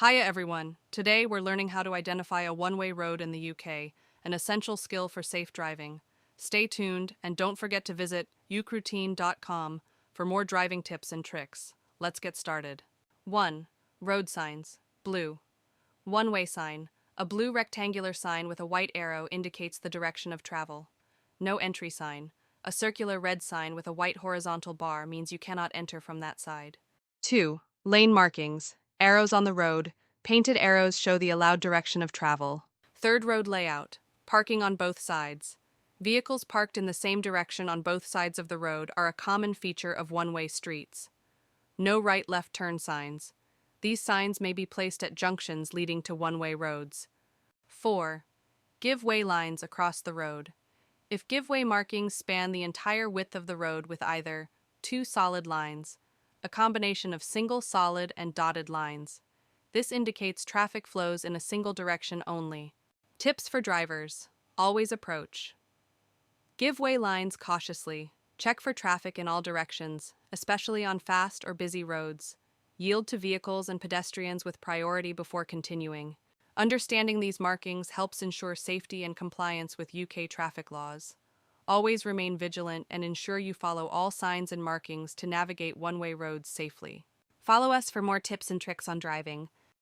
Hiya everyone! Today we're learning how to identify a one-way road in the UK, an essential skill for safe driving. Stay tuned and don't forget to visit ukroutine.com for more driving tips and tricks. Let's get started. 1. Road signs. Blue. One-way sign. A blue rectangular sign with a white arrow indicates the direction of travel. No entry sign. A circular red sign with a white horizontal bar means you cannot enter from that side. 2. Lane markings. Arrows on the road. Painted arrows show the allowed direction of travel. Third road layout. Parking on both sides. Vehicles parked in the same direction on both sides of the road are a common feature of one-way streets. No right-left turn signs. These signs may be placed at junctions leading to one-way roads. 4. Give-way lines across the road. If give-way markings span the entire width of the road with either 2 solid lines, a combination of single solid and dotted lines. This indicates traffic flows in a single direction only. Tips for drivers. Always approach. Give way lines cautiously. Check for traffic in all directions, especially on fast or busy roads. Yield to vehicles and pedestrians with priority before continuing. Understanding these markings helps ensure safety and compliance with UK traffic laws. Always remain vigilant and ensure you follow all signs and markings to navigate one-way roads safely. Follow us for more tips and tricks on driving.